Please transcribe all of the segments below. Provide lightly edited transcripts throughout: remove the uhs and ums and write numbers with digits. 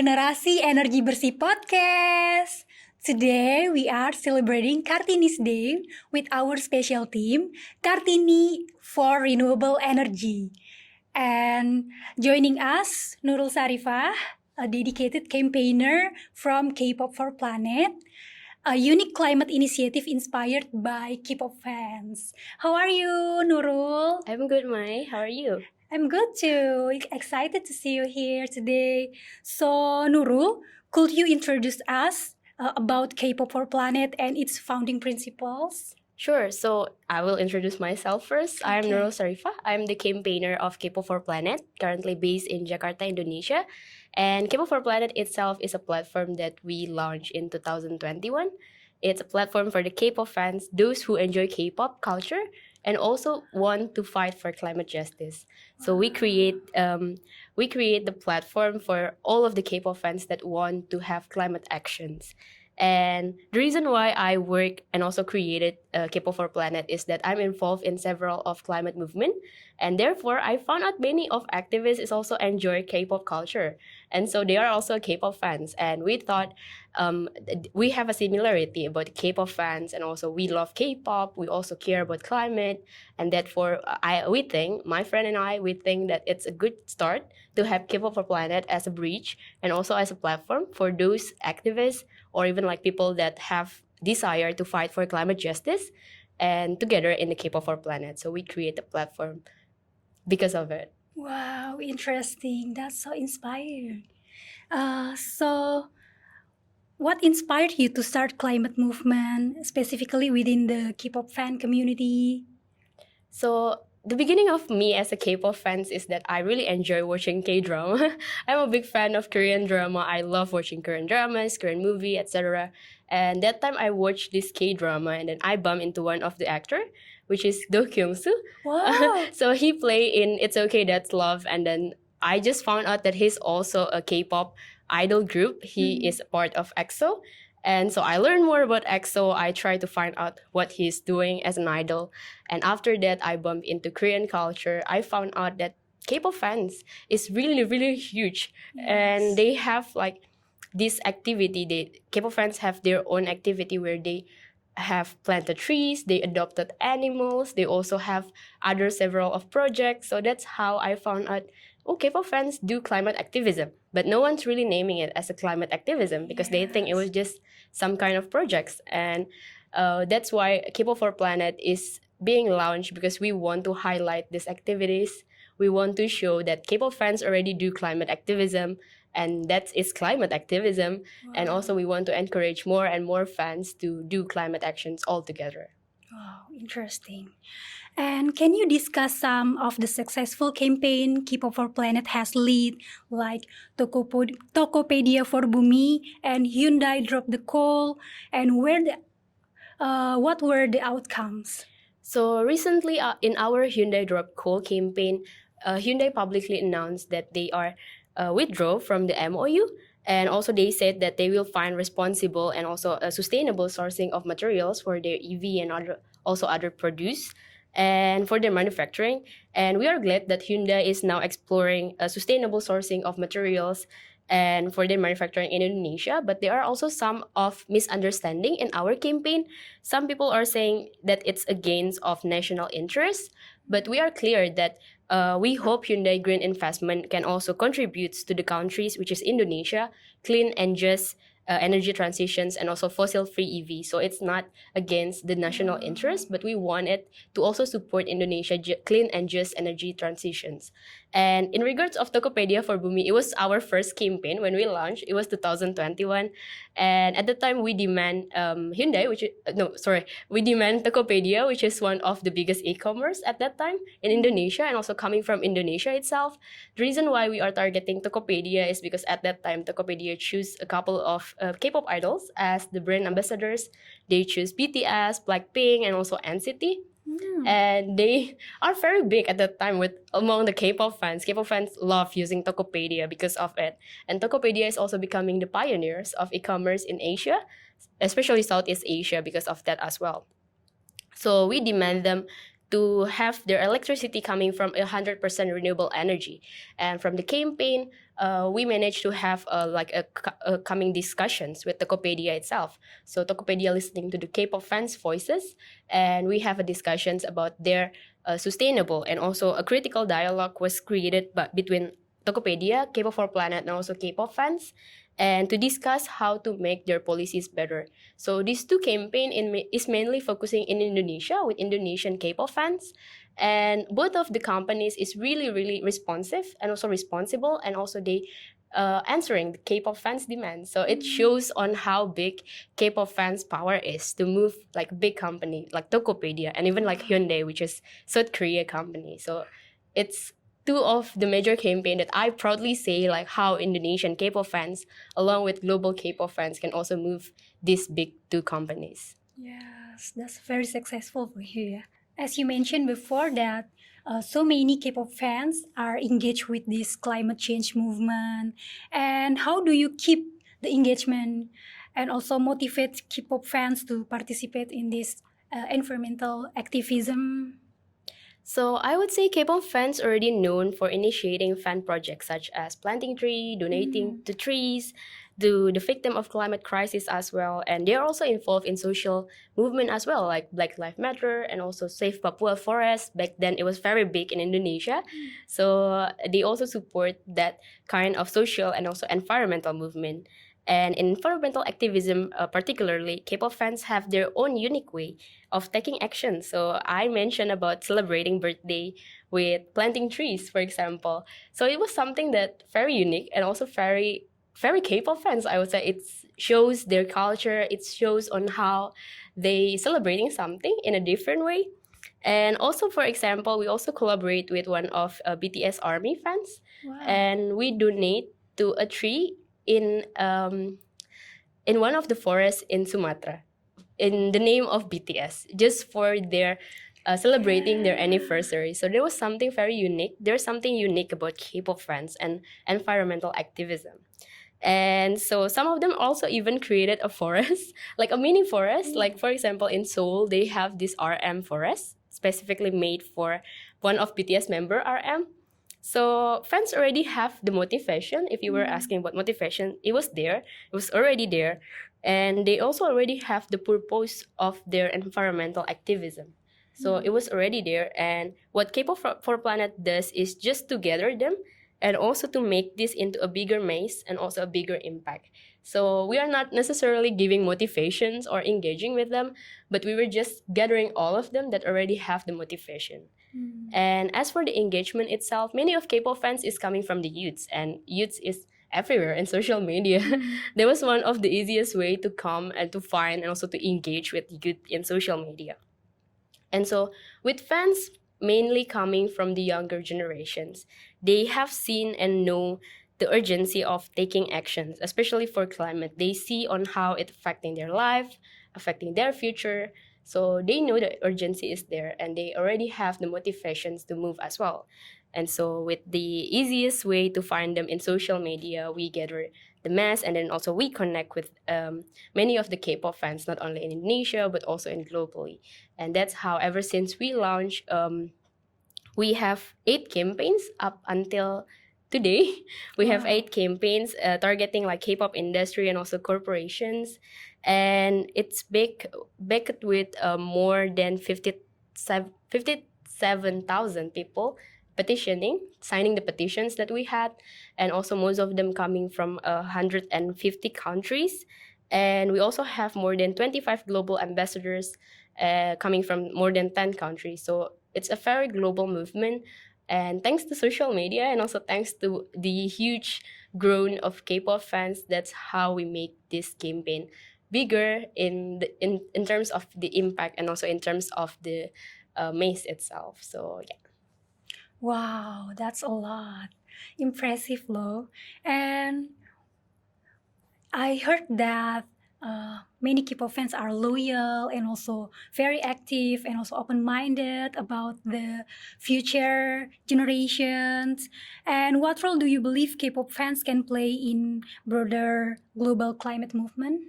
Generasi Energi Bersih podcast. Today we are celebrating Kartini's Day with our special team, Kartini for Renewable Energy. And joining us, Nurul Sarifah, a dedicated campaigner from Kpop4Planet, a unique climate initiative inspired by K-pop fans. How are you, Nurul? I'm good, Mai. How are you? I'm good too. Excited to see you here today. So, Nurul, could you introduce us about Kpop4Planet and its founding principles? Sure. So I will introduce myself first. I'm Okay. Nurul Sarifah. I'm the campaigner of Kpop4Planet, currently based in Jakarta, Indonesia. And Kpop4Planet itself is a platform that we launched in 2021. It's a platform for the K-pop fans, those who enjoy K-pop culture, and also want to fight for climate justice. So we create the platform for all of the K-pop fans that want to have climate actions. And the reason why I work and also created Kpop4Planet is that I'm involved in several of climate movement, and therefore I found out many of activists is also enjoy K-pop culture, and so they are also K-pop fans. And we thought we have a similarity about K-pop fans, and also we love K-pop. We also care about climate, and therefore we think my friend and we think that it's a good start to have Kpop4Planet as a bridge and also as a platform for those activists or even like people that have desire to fight for climate justice and together in the Kpop4Planet. So we create a platform because of it. Wow, interesting. That's so inspired. So, what inspired you to start climate movement, specifically within the K-pop fan community? So the beginning of me as a K-pop fan is that I really enjoy watching K-drama. I'm a big fan of Korean drama. I love watching Korean dramas, Korean movie, etc. And that time I watched this K-drama and then I bumped into one of the actor, which is Do Kyung-soo. Wow. So he played in It's Okay That's Love, and then I just found out that he's also a K-pop idol group. He is a part of EXO. And so I learned more about EXO. I tried to find out what he's doing as an idol. And after that, I bumped into Korean culture. I found out that K-pop fans is really, really huge. Yes. And they have like this activity. K-pop fans have their own activity where they have planted trees, they adopted animals, they also have other several of projects. So that's how I found out, K-pop fans do climate activism, but no one's really naming it as a climate activism because they think it was just some kind of projects. And that's why Kpop4Planet is being launched, because we want to highlight these activities. We want to show that K-pop fans already do climate activism, and that is climate activism. Wow. And also we want to encourage more and more fans to do climate actions all together. Wow, interesting. And can you discuss some of the successful campaign Kpop4Planet has led, like Tokopedia for Bumi and Hyundai Drop the Coal, and what were the outcomes? So recently in our Hyundai Drop Coal campaign, Hyundai publicly announced that they are withdraw from the MOU, and also they said that they will find responsible and also a sustainable sourcing of materials for their EV and other produce and for their manufacturing. And we are glad that Hyundai is now exploring a sustainable sourcing of materials and for their manufacturing in Indonesia. But there are also some of misunderstanding in our campaign. Some people are saying that it's against of national interest, but we are clear that we hope Hyundai Green Investment can also contribute to the countries, which is Indonesia, clean and just energy transitions and also fossil-free EV. So it's not against the national interest, but we want it to also support Indonesia clean and just energy transitions. And in regards of Tokopedia for Bumi, it was our first campaign when we launched. It was 2021, and at the time we demand we demand Tokopedia, which is one of the biggest e-commerce at that time in Indonesia, and also coming from Indonesia itself. The reason why we are targeting Tokopedia is because at that time Tokopedia chose a couple of K-pop idols as the brand ambassadors. They choose BTS, Blackpink, and also NCT. And they are very big at that time among the K-pop fans. K-pop fans love using Tokopedia because of it. And Tokopedia is also becoming the pioneers of e-commerce in Asia, especially Southeast Asia, because of that as well. So we demand them to have their electricity coming from 100% renewable energy. And from the campaign, we managed to have coming discussions with Tokopedia itself. So Tokopedia listening to the K-pop fans' voices, and we have a discussions about their sustainable and also a critical dialogue was created between Tokopedia, Kpop4Planet, and also K-pop fans, and to discuss how to make their policies better. So these two campaign is mainly focusing in Indonesia with Indonesian K-pop fans, and both of the companies is really responsive and also responsible, and also they answering the K-pop fans' demands. So it shows on how big K-pop fans' power is to move like big company like Tokopedia and even like Hyundai, which is South Korea company. So it's two of the major campaign that I proudly say like how Indonesian K-pop fans along with global K-pop fans can also move these big two companies. Yes, that's very successful for you. As you mentioned before that so many K-pop fans are engaged with this climate change movement. And how do you keep the engagement and also motivate K-pop fans to participate in this environmental activism? So I would say K-pop fans already known for initiating fan projects such as planting tree, donating to trees, to the victim of climate crisis as well, and they are also involved in social movement as well, like Black Lives Matter and also Save Papua Forest. Back then, it was very big in Indonesia, so they also support that kind of social and also environmental movement. And in environmental activism, particularly, K-pop fans have their own unique way of taking action. So I mentioned about celebrating birthday with planting trees, for example. So it was something that very unique and also very K-pop fans, I would say. It shows their culture. It shows on how they celebrating something in a different way. And also, for example, we also collaborate with one of BTS ARMY fans, and we donate to a tree in one of the forests in Sumatra, in the name of BTS, just for their celebrating their anniversary. So there was something very unique. There's something unique about K-pop fans and environmental activism. And so some of them also even created a forest, like a mini forest. Like for example, in Seoul, they have this RM forest specifically made for one of BTS member RM. So fans already have the motivation. If you were asking about motivation, it was there. It was already there. And they also already have the purpose of their environmental activism. So it was already there. And what Kpop4Planet does is just to gather them and also to make this into a bigger maze and also a bigger impact. So we are not necessarily giving motivations or engaging with them, but we were just gathering all of them that already have the motivation. And as for the engagement itself, many of K-pop fans is coming from the youths, and youths is everywhere in social media. That was one of the easiest way to come and to find and also to engage with youth in social media. And so with fans mainly coming from the younger generations, they have seen and know the urgency of taking actions, especially for climate. They see on how it's affecting their life, affecting their future. So they know the urgency is there and they already have the motivations to move as well. And so with the easiest way to find them in social media, we gather the mass and then also we connect with many of the K-pop fans, not only in Indonesia, but also in globally. And that's how ever since we launched, we have 8 campaigns up until today. We have 8 campaigns targeting like K-pop industry and also corporations. And it's backed with more than 57,000 people petitioning, signing the petitions that we had, and also most of them coming from 150 countries. And we also have more than 25 global ambassadors coming from more than 10 countries. So it's a very global movement. And thanks to social media and also thanks to the huge growth of K-pop fans, that's how we make this campaign bigger in terms of the impact and also in terms of the maze itself. So yeah. Wow, that's a lot. Impressive, Lo. And I heard that many K-pop fans are loyal and also very active and also open-minded about the future generations. And what role do you believe K-pop fans can play in broader global climate movement?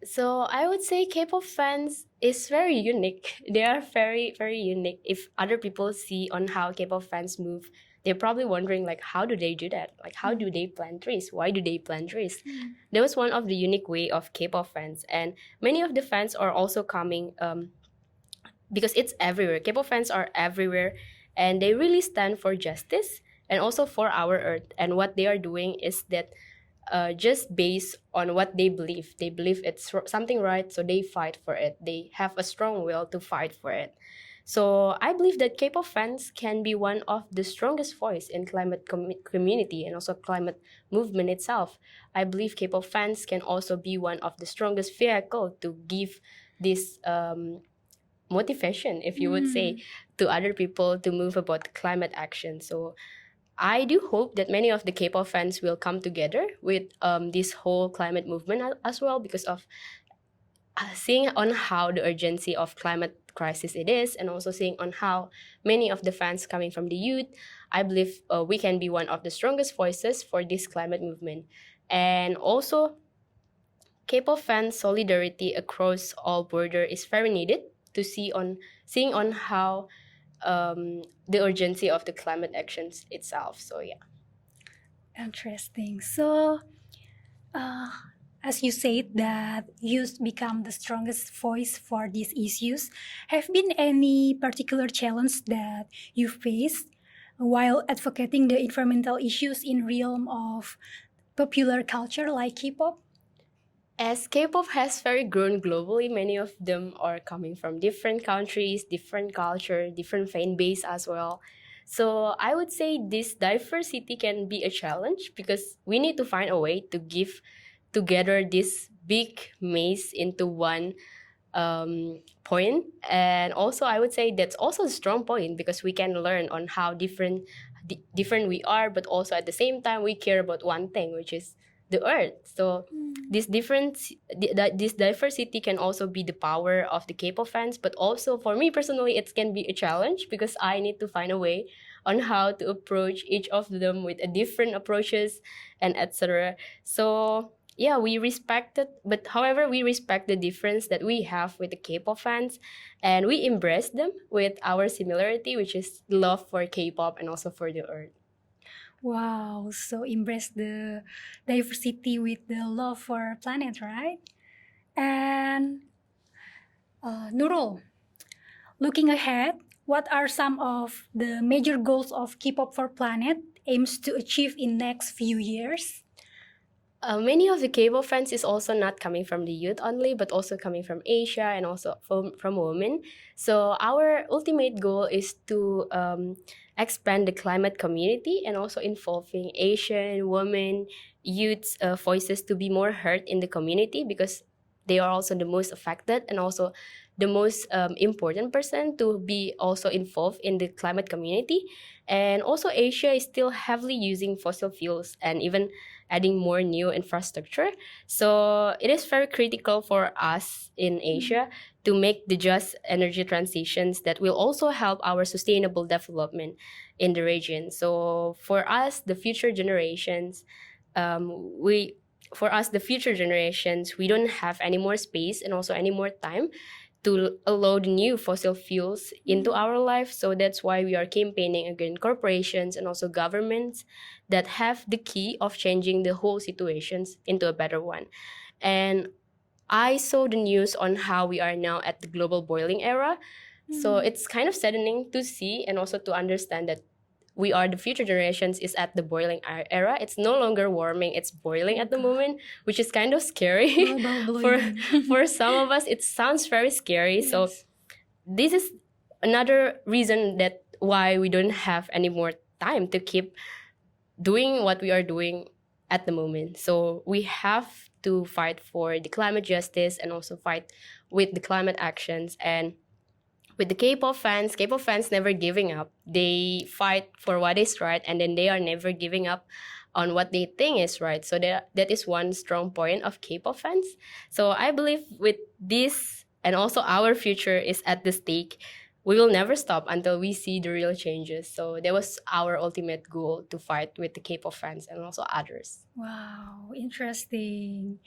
So I would say K-pop fans is very unique. They are very, very unique. If other people see on how K-pop fans move, they're probably wondering like, how do they do that? Like, how do they plan trees? Why do they plan trees? That was one of the unique way of K-pop fans, and many of the fans are also coming because it's everywhere. K-pop fans are everywhere, and they really stand for justice and also for our Earth. And what they are doing is that just based on what they believe. They believe it's something right, so they fight for it. They have a strong will to fight for it. So I believe that K-pop fans can be one of the strongest voice in climate community and also climate movement itself. I believe K-pop fans can also be one of the strongest vehicle to give this motivation, if you would say, to other people to move about climate action. So I do hope that many of the K-pop fans will come together with this whole climate movement as well, because of seeing on how the urgency of climate crisis it is, and also seeing on how many of the fans coming from the youth. I believe we can be one of the strongest voices for this climate movement. And also, K-pop fans solidarity across all border is very needed to seeing on how the urgency of the climate actions itself. So yeah. Interesting. So, uh, as you said that youth become the strongest voice for these issues, have been any particular challenge that you faced while advocating the environmental issues in realm of popular culture like K-pop? As K-pop has very grown globally, many of them are coming from different countries, different culture, different fan base as well. So I would say this diversity can be a challenge because we need to find a way to give together this big maze into one point. And also I would say that's also a strong point because we can learn on how different we are, but also at the same time we care about one thing, which is the earth. So this this diversity can also be the power of the K-pop fans, but also for me personally it can be a challenge because I need to find a way on how to approach each of them with a different approaches and etc. So yeah, we respect it, but however we respect the difference that we have with the K-pop fans, and we embrace them with our similarity, which is love for K-pop and also for the earth. Wow, so embrace the diversity with the love for planet, right? And Nurul, looking ahead, what are some of the major goals of Kpop4Planet aims to achieve in next few years? Many of the K-pop fans is also not coming from the youth only, but also coming from Asia and also from women. So our ultimate goal is to expand the climate community and also involving Asian women, youths' voices to be more heard in the community because they are also the most affected and also the most important person to be also involved in the climate community. And also Asia is still heavily using fossil fuels and even adding more new infrastructure. So it is very critical for us in Asia to make the just energy transitions that will also help our sustainable development in the region. So for us, the future generations, we don't have any more space and also any more time to allow the new fossil fuels into our life. So that's why we are campaigning against corporations and also governments that have the key of changing the whole situations into a better one. And I saw the news on how we are now at the global boiling era. So it's kind of saddening to see and also to understand that we are the future generations is at the boiling era. It's no longer warming, it's boiling at the moment, which is kind of scary. For some of us, it sounds very scary. Yes. So this is another reason that why we don't have any more time to keep doing what we are doing at the moment. So we have to fight for the climate justice and also fight with the climate actions. And with the K-pop fans never giving up. They fight for what is right, and then they are never giving up on what they think is right. So that is one strong point of K-pop fans. So I believe with this and also our future is at the stake, we will never stop until we see the real changes. So that was our ultimate goal, to fight with the K-pop fans and also others. Wow, interesting.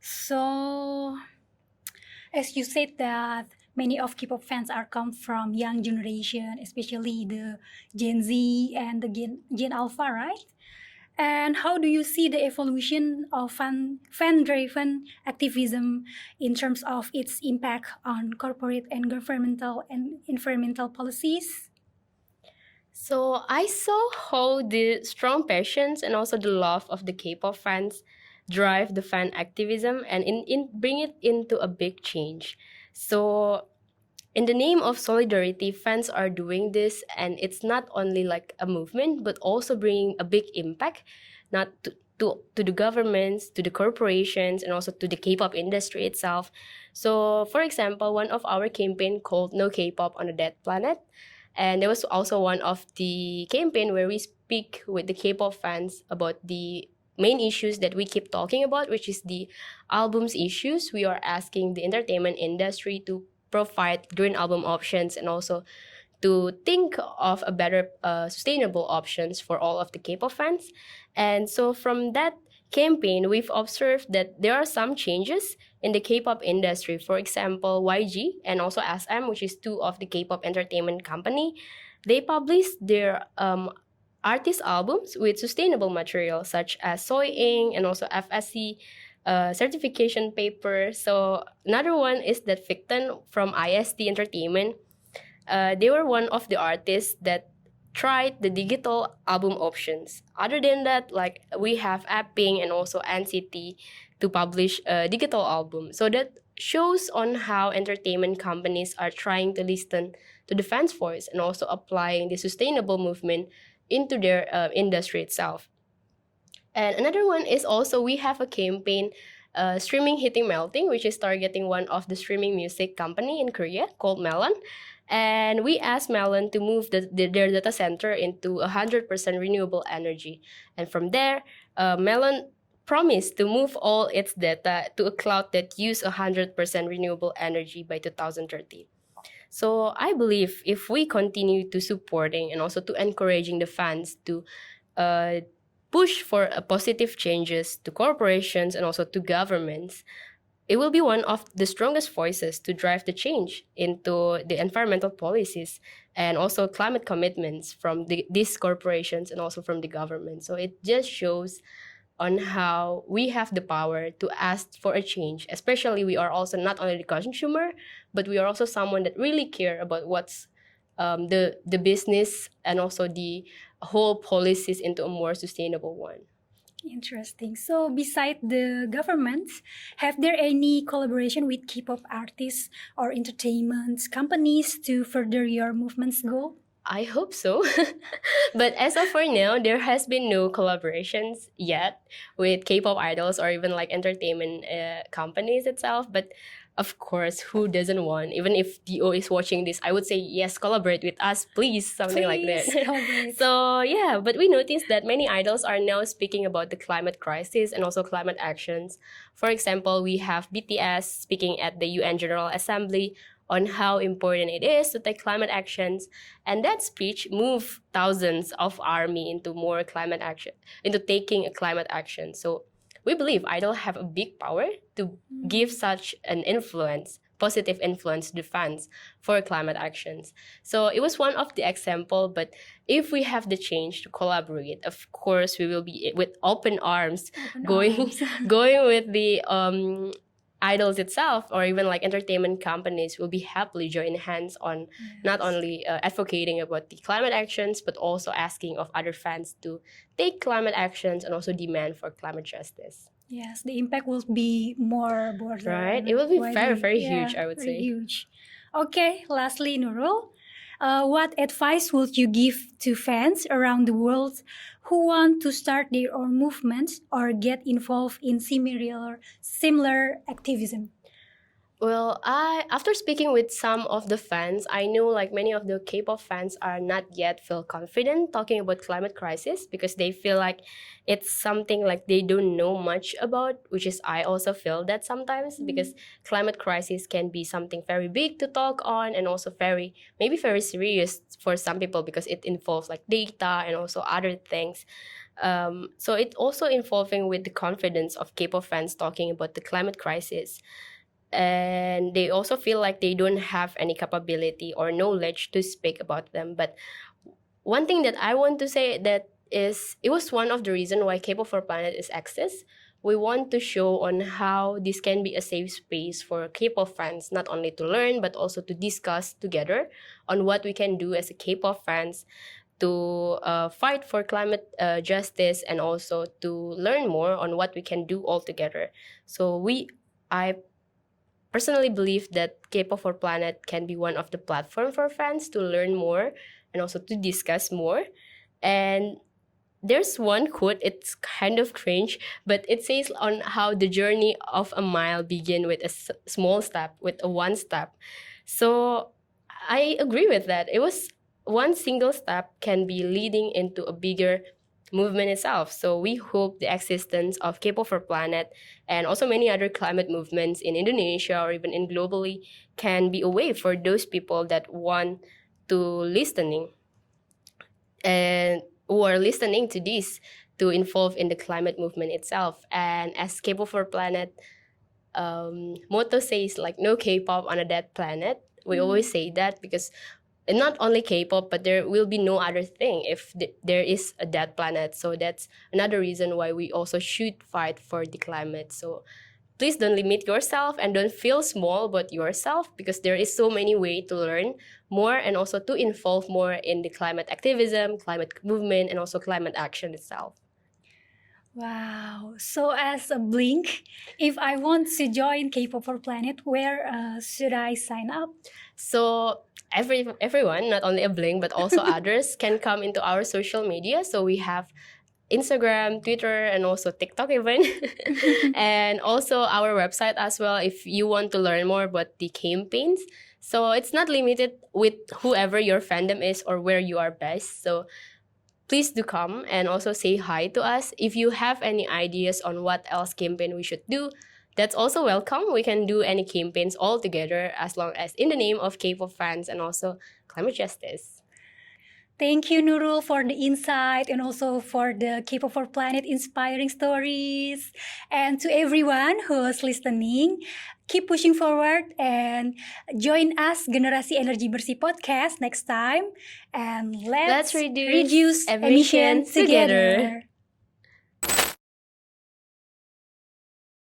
So, as you said that many of K-pop fans are come from young generation, especially the Gen Z and the Gen Alpha, right? And how do you see the evolution of fan-driven activism in terms of its impact on corporate and governmental and environmental policies? So I saw how the strong passions and also the love of the K-pop fans drive the fan activism and in bring it into a big change. So in the name of solidarity, fans are doing this, and it's not only like a movement, but also bringing a big impact, not to the governments, to the corporations, and also to the K-pop industry itself. So, for example, one of our campaign called "No K-pop on a Dead Planet," and there was also one of the campaign where we speak with the K-pop fans about the main issues that we keep talking about, which is the albums issues. We are asking the entertainment industry to provide green album options and also to think of a better sustainable options for all of the K-pop fans. And so from that campaign, we've observed that there are some changes in the K-pop industry. For example, YG and also SM, which is two of the K-pop entertainment company, they published their artist albums with sustainable materials such as soy ink and also FSC certification paper. So another one is that Victon from IST Entertainment. They were one of the artists that tried the digital album options. Other than that, like we have Apping and also NCT to publish a digital album. So that shows on how entertainment companies are trying to listen to the fans' voice and also applying the sustainable movement into their industry itself. And another one is also we have a campaign, streaming hitting melting, which is targeting one of the streaming music company in Korea called Melon. And we asked Melon to move their data center into 100% renewable energy. And from there, Melon promised to move all its data to a cloud that use 100% renewable energy by 2030. So I believe if we continue to supporting and also to encouraging the fans to push for positive changes to corporations and also to governments, it will be one of the strongest voices to drive the change into the environmental policies and also climate commitments from these corporations and also from the government. So it just shows on how we have the power to ask for a change. Especially we are also not only the consumer, but we are also someone that really care about what's the business and also the whole policies into a more sustainable one. Interesting. So, beside the governments, have there any collaboration with K-pop artists or entertainment companies to further your movement's goal? I hope so. But as of for now, there has been no collaborations yet with K-pop idols or even like entertainment companies itself. But of course, who doesn't want? Even if DO is watching this, I would say yes, collaborate with us, please, something like that. Collaborate. So yeah, but we noticed that many idols are now speaking about the climate crisis and also climate actions. For example, we have BTS speaking at the UN General Assembly on how important it is to take climate actions, and that speech moved thousands of army into more climate action, into taking a climate action. So we believe idols have a big power to give such an influence, positive influence to the fans for climate actions. So it was one of the example, but if we have the change to collaborate, of course we will be with open arms going with the idols itself or even like entertainment companies will be happily join hands on not only advocating about the climate actions but also asking of other fans to take climate actions and also demand for climate justice. Yes, the impact will be more broader. Right? It will be very, very Yeah, huge, I would very say. huge. Okay, lastly, Nurul, what advice would you give to fans around the world who want to start their own movements or get involved in similar activism? Well, after speaking with some of the fans, I know like many of the K-pop fans are not yet feel confident talking about climate crisis because they feel like it's something like they don't know much about, which is I also feel that sometimes because climate crisis can be something very big to talk on and also maybe very serious for some people because it involves like data and also other things. So it also involving with the confidence of K-pop fans talking about the climate crisis. And they also feel like they don't have any capability or knowledge to speak about them. But one thing that I want to say that is it was one of the reasons why Kpop4Planet is exists. We want to show on how this can be a safe space for K-pop fans, not only to learn but also to discuss together on what we can do as a K-pop fans to fight for climate justice and also to learn more on what we can do all together. So I personally believe that Kpop4Planet can be one of the platform for fans to learn more and also to discuss more. And there's one quote, it's kind of cringe, but it says on how the journey of a mile begin with a small step, with a one step. So I agree with that. It was one single step can be leading into a bigger movement itself. So we hope the existence of Kpop4Planet and also many other climate movements in Indonesia or even in globally can be a way for those people that want to listening and who are listening to this to involve in the climate movement itself. And as Kpop4Planet motto says, like, no K-pop on a dead planet. We always say that because not only K-pop, but there will be no other thing if there is a dead planet. So that's another reason why we also should fight for the climate. So please don't limit yourself and don't feel small about yourself, because there is so many ways to learn more and also to involve more in the climate activism, climate movement, and also climate action itself. Wow. So as a Blink, if I want to join Kpop4Planet, where should I sign up? So everyone, not only a Blink but also others, can come into our social media. So we have Instagram, Twitter, and also TikTok even. And also our website as well if you want to learn more about the campaigns. So it's not limited with whoever your fandom is or where you are based. So please do come and also say hi to us. If you have any ideas on what else campaign we should do, that's also welcome. We can do any campaigns all together as long as in the name of K-pop fans and also climate justice. Thank you, Nurul, for the insight and also for the Kpop4Planet inspiring stories. And to everyone who's listening, keep pushing forward and join us Generasi Energi Bersih podcast next time. And let's reduce emissions together.